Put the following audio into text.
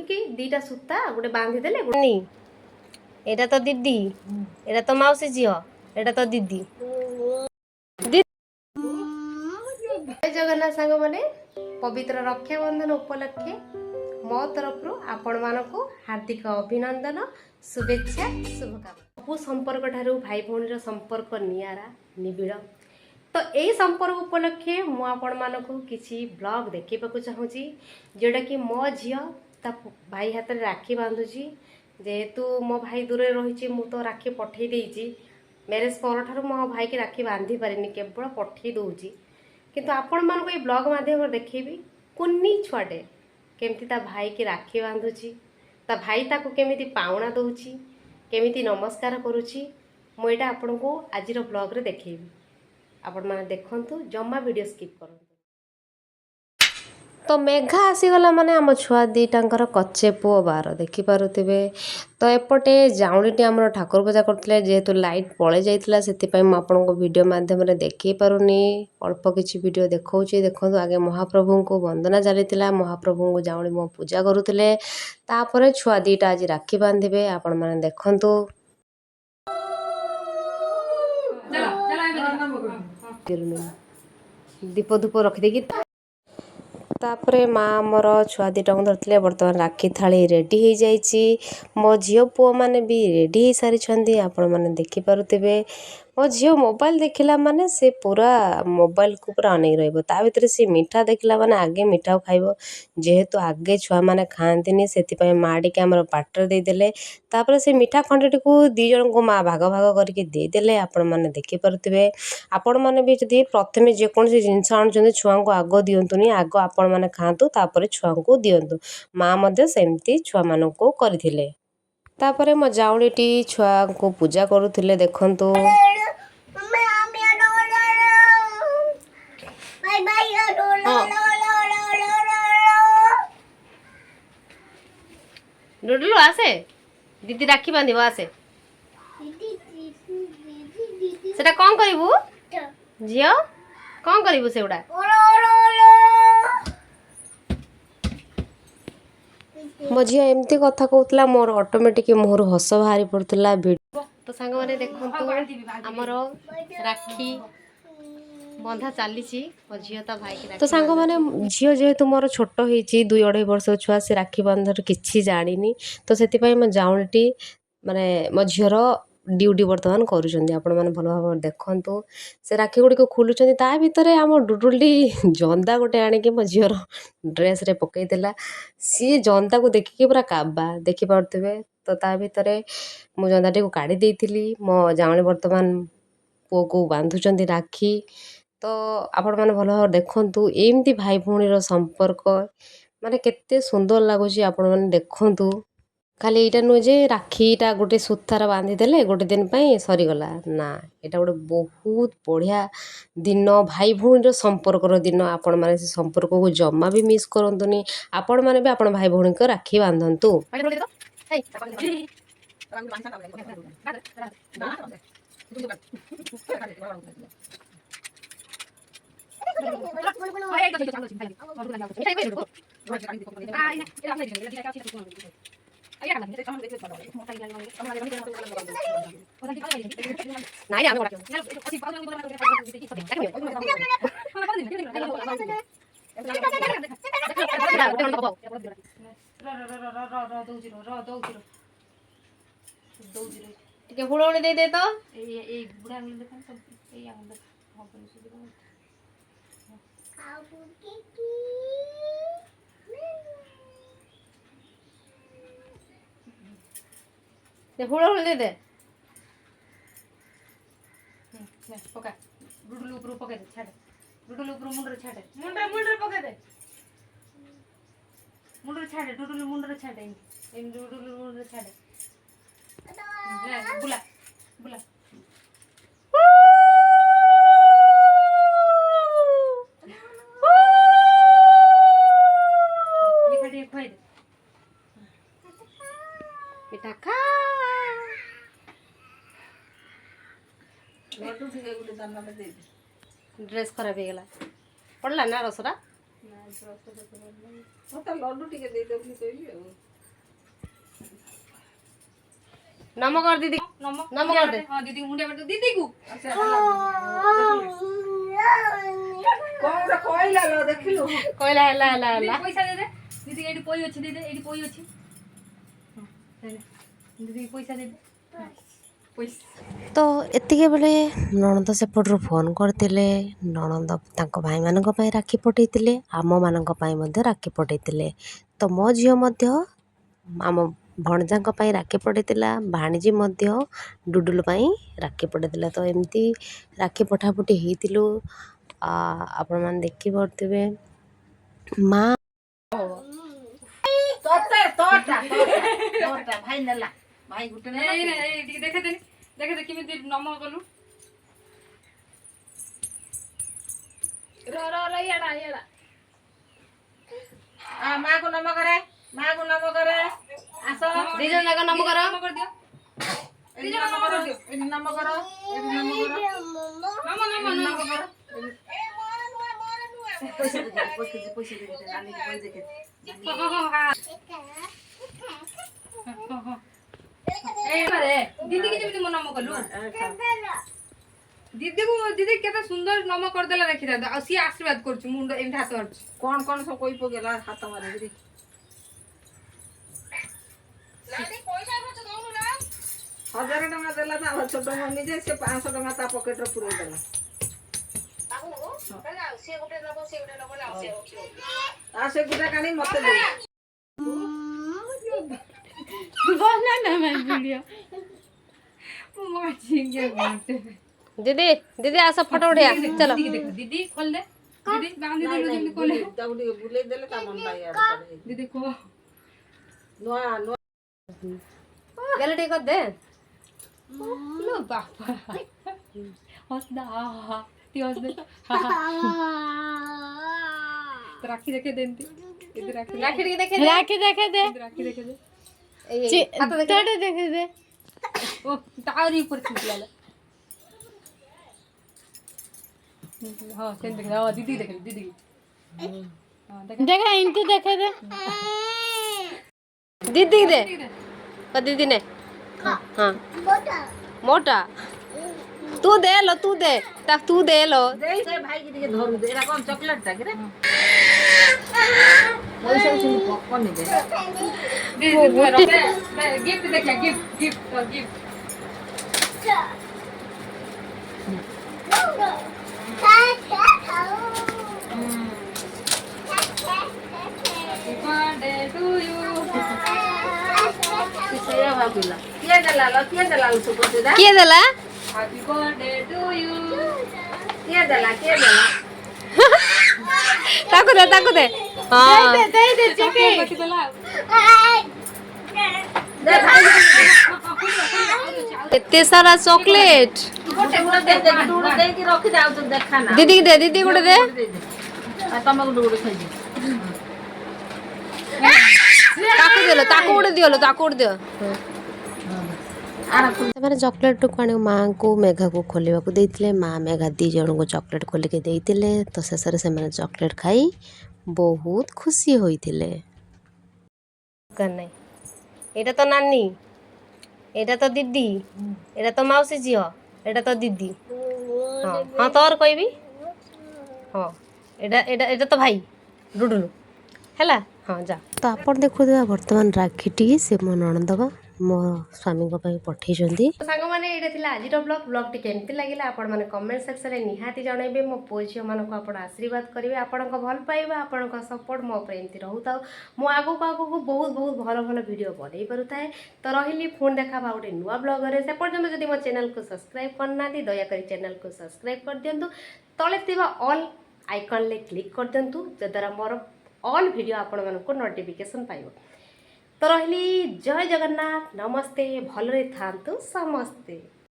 कि दीटा सूता गोटे बांधी देले एटा तो दीदी एटा तो मौसी झियो एटा तो दीदी जय जगन्नाथ सांग माने पवित्र रक्षाबंधन उपलक्षे मो तरफ आपण मानक हार्दिक अभिनंदन शुभेच्छा शुभकामना सबु संपर्क ठारू भाई भौणी संपर्क नियारा निबिड़ तो यही संपर्क उपलक्षे मु आपण मानक किसी ब्लॉग देखा चाहूँगी जोटा कि मो झील ता भाई हाथ में राखी बांधुची जेहेतु मो भाई दूर रही मु तो राखी पठे देची मैरेज पर मो भाई की राखी बांधि पारे केवल पठे दूची किंतु आपण मानक ये ब्लॉग माध्यम देखेबी कुन्नी छुआटे केमती ता भाई की राखी बांधुची ता भाई ताको केमिति पाउना दउची केमिति नमस्कार करुची मु एटा आपण को आजिर ब्लॉग रे देखेबी आपण माने देखंतु जम्मा वीडियो स्किप करंतु तो मेघा आसीगला माने आम छुआ दीटांकर कच्चे पुओ बार देखि पारुथिबे तो एपटे जाउणीटी आमर ठाकुर पूजा करथिले जेहेतु लाइट पळे जाइतला सेति पय म आपनको वीडियो माध्यम रे देखि पारुनी अल्प किछि वीडियो देखौची देखंतु आगे महाप्रभु को वंदना चलितला महाप्रभु को जाउणी मो पूजा करूथिले तापरे छुआ दीटा आज राखी बांधिबे आपण माने देखंतु दीप धूप रखिदेकी तापरे माँ आमर छुआ दीटा को धरते बर्तमान राखी थाली रेडी हो जाइए मो झील पुओ मैंने भी रेडी हो सारी आपण मैंने देखिपे मो झील मोबाइल देखला माने से पूरा मोबाइल को पूरा अनेक रहा भितर सी मीठा देखला माने आगे मीठा खाइब जेहेतु आगे छुआ मैंने खाती से माँ टी आम पाटर देदेले तापर से मीठा खंडटी को दी जन को माँ भाग भाग करके देदेले आपण मैंने देखिपे आपण मैंने भी जब प्रथम जेकोसी जिनस आणुंट छुआ को आग दिंतुनि आग आपण मैंने खातु तापर छुआ को दिंतु माँ सेमती छुआ मान को करथिले तापर मो जाउणीटी छुआ को पूजा करुथिले देखंतु डुडलू आसे दीदी राखी बांधिब आसे सेटा कौन करिवु झियो कौन करिवु सेउडा मो झियो एमती कथा कहूला मोर ऑटोमेटिक मोहर हस बाहरी पड़ता तो सांग मैंने देखंतु आमर राखी बंधा चली झील ता भाई तो सांग मैंने झील जेहेतु मोर छोट होती 2-2.5 वर्ष छुआ से राखी बंधर किसी जानी तो से मो जाउणीटी माने मो झीर ड्यूटी बर्तमान करुँच आपण मैंने भल भाव देखु से राखी गुड़ी खोलुँच ता भितर आम डुडुलटी जंदा गोटे आणिकी मो झीर ड्रेस रे पकईदेला सी जंदा को देखिकी पूरा काबा देखिपे तो ता भितर मु जंदाटी को काढ़ी देइथिली मो जाउणी बर्तमान पुओ को बांधुचंदी राखी तो आपण मैंने भल भाव देखु एमती भाई भौणी संपर्क माने केते सुंदर लगुच आपण मैंने देखु खाली यहाँ नुहे जे राखीटा गोटे सूतार बांधिदेले गोटे दिन सरीगला ना यहाँ गोटे बहुत बढ़िया दिन भाई भौणी संपर्कर दिन आपण मैंने से संपर्क को जमा भी मिस करतुनि आपण मैंने भी आपण भाई भौणी को राखी बांधतु हुड़ौनी दे तो हुड़ौनी दे दे पका डुडुल ऊपर पका दे छाड़ डुडुल ऊपर मुंडरे छाड़ मुंडरे पका दे मुंडरे छाड़ डुडुल मुंडरे छाड़ इन डुडुल मुंडरे छाड़ बुला बुला मीठा दे खोई दे मीठा खा ड्रेस खराब हो गला पड़ला ना रसरा लड्डू टे नम कर दीदी नम कर दे हां दीदी मुंडिया कर दीदी को कौन कोइला लो देखिलु कोइला हला हला हला पैसा दे दे दीदी एडी पोई अछि दे दे एडी पोई अछि दीदी पैसा दे दे पैसा तो एतिके बेले नणंद सेपटू फोन करते नणंद तांको भाई मानक पई राखी पठेइतिले आम मानक पई मध्ये राखी पठेइतिले तो मो झियो मध्ये आम भणजाଙ୍କ ପାଇଁ ରାକ୍ଷୀ ପଠେଇଥିଲା ଭାଣିଜୀ ମଧ୍ୟ ଡୁଡୁଲ ପାଇଁ ରାକ୍ଷୀ ପଠେଇଥିଲା ତ ଏମିତି ରାକ୍ଷୀ ପଠାପଠି ହେଇଥିଲୁ ଆପଣମାନେ ଦେଖିପାରୁଥିବେ ମା तोता तोता तोता भाई नेला भाई गुटे नेला नहीं नहीं देखे दे किमिति नम कलु रो याडा याडा आ मां को नम करे आसो ଦି ଜଣ ଯାକ ନମ କର नम कर दियो एडी नम करो एडी नम करो नम करो पैसे दे नानी को पैसे दे ए मारे दीदी के जेमिति नम कलु दीदी केते सुंदर नम कर देला देखि दा आ सी आशीर्वाद करछु मुंड एमि हाथ मारछु कौन सब कोई पगेला हाथ मारे दे लाडी पैसा बच दउनु ना 1000 टका देला ता छोटो मम्मी जे से 500 टका ता पॉकेट रे पुरै देला से गुटे लब आ से गुटे कानी मते दे बोलना ना मैं वीडियो माची के बात दीदी दीदी आस फोटो उठिया चलो दीदी खोल दे दीदी बांध दे लो जेमि खोले दउडी बुले देले ता मन ला यार दीदी को नो गैलरी कर दे लो बापा हंसदा ती हंस दे राखी देखे देंती इधर राखी राखी देखे दे राखी देखे दे हाथ देखे दे ओ तारी ऊपर खींच ला हां सेन देख हां दीदी देख दीदी हां देखा इनके देखे दे दीदी दे दीदी ने हाँ मोटा तू दे लो तू दे दे से भाई की दिके धरु दे एरा कोन चॉकलेट ता रे पैसा से कोन दे गिफ्ट देखा गिफ्ट बर्थडे टू यू सेया भाबिला के देला लो सुको दे किए देला हैप्पी बर्थडे टू यू के देला ताको दे हाँ दे चॉकलेट देला दे भाई एते सारा चॉकलेट गोटे गोटे दे गुडे दे की रखि जाउ तो देखा ना दीदी दे दीदी गुडे दे आ तम गुडे खाइ दे ताको उड़े दियो ସେମାନେ ଚକୋଲେଟ୍କୁ ଆଣି ମାଆଙ୍କୁ ମେଘାକୁ ଖୋଲିବାକୁ ଦେଇଥିଲେ ମା ମେଘା ଦୁଇ ଜଣଙ୍କୁ ଚକୋଲେଟ୍ ଖୋଲିକି ଦେଇଥିଲେ ତ ଶେଷରେ ସେମାନେ ଚକୋଲେଟ୍ ଖାଇ ବହୁତ ଖୁସି ହୋଇଥିଲେ। ଏଇଟା ତ ନାନୀ, ଏଇଟା ତ ଦିଦି, ଏଇଟା ତ ମାଉସୀ ଝିଅ, ଏଇଟା ତ ଦିଦି। ହଁ ହଁ ତୋର କହିବି, ହଁ ଏଇଟା ଏଇଟା ଏଇଟା ତ ଭାଇ ଡୁଡୁଲୁ ହେଲା। ହଁ ଯା। ତ ଆପଣ ଦେଖୁଥିବା ବର୍ତ୍ତମାନ ରାକ୍ଷୀଟି ସେ ମୋ ନଣନ୍ଦଙ୍କ ମୋ ସ୍ୱାମୀଙ୍କ ପାଇଁ ପଠେଇଛନ୍ତି। ସାଙ୍ଗମାନେ ଏଇଟା ଥିଲା ଆଜିର ବ୍ଲଗ୍ଟି କେମିତି ଲାଗିଲା ଆପଣମାନେ କମେଣ୍ଟ ସେକ୍ସନରେ ନିହାତି ଜଣାଇବେ। ମୋ ପୁଅ ଝିଅମାନଙ୍କୁ ଆପଣ ଆଶୀର୍ବାଦ କରିବେ, ଆପଣଙ୍କ ଭଲ ପାଇବା ଆପଣଙ୍କ ସପୋର୍ଟ ମୋ ଉପରେ ଏମିତି ରହୁଥାଉ। ମୁଁ ଆଗକୁ ବହୁତ ଭଲ ଭିଡ଼ିଓ ବନେଇ ପାରୁଥାଏ। ତ ରହିଲି, ପୁଣି ଦେଖା ହେବା ଗୋଟେ ନୂଆ ବ୍ଲଗରେ। ସେ ପର୍ଯ୍ୟନ୍ତ ଯଦି ମୋ ଚ୍ୟାନେଲକୁ ସବସ୍କ୍ରାଇବ୍ କରିନାହାନ୍ତି ଦୟାକରି ଚ୍ୟାନେଲକୁ ସବସ୍କ୍ରାଇବ୍ କରିଦିଅନ୍ତୁ। ତଳେ ଥିବା ଅଲ୍ ଆଇକନ୍ରେ କ୍ଲିକ୍ କରିଦିଅନ୍ତୁ, ଯଦ୍ୱାରା ମୋର ଅଲ୍ ଭିଡ଼ିଓ ଆପଣମାନଙ୍କୁ ନୋଟିଫିକେସନ୍ ପାଇବ। ତ ରହିଲି, ଜୟ ଜଗନ୍ନାଥ, ନମସ୍ତେ, ଭଲରେ ଥାଆନ୍ତୁ ସମସ୍ତେ।